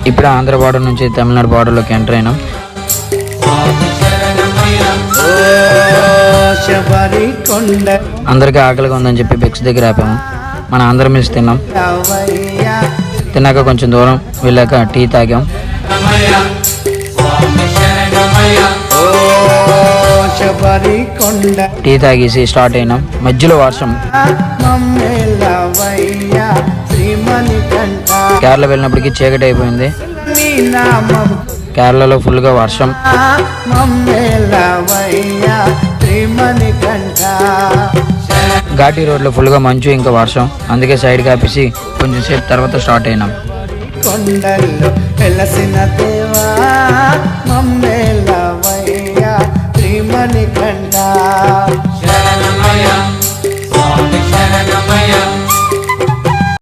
ఇప్పుడు ఆంధ్ర బార్డర్ నుంచి తమిళనాడు బార్డర్లోకి ఎంటర్ అయినాం. అందరికీ ఆకలిగా ఉందని చెప్పి బెక్స్ దగ్గర ఆపాము. మన ఆంధ్ర మిల్స్ తిన్నాం. తిన్నాక కొంచెం దూరం వెళ్ళాక టీ తాగాం. టీ తాగేసి స్టార్ట్ అయినాం. మధ్యలో వర్షం. కేరళ వెళ్ళినప్పటికీ చీకటి అయిపోయింది. కేరళలో ఫుల్గా వర్షం. ఘాటీ రోడ్లో ఫుల్గా మంచు ఇంకా వర్షం. అందుకే సైడ్ కాపేసి కొంచెం సేపు తర్వాత స్టార్ట్ అయినాం. కొండల్లో వెలసిన దేవా మమ్మేలవయ్యా శ్రీమణికంఠ శరణమయ్య స్వామి శరణమయ్య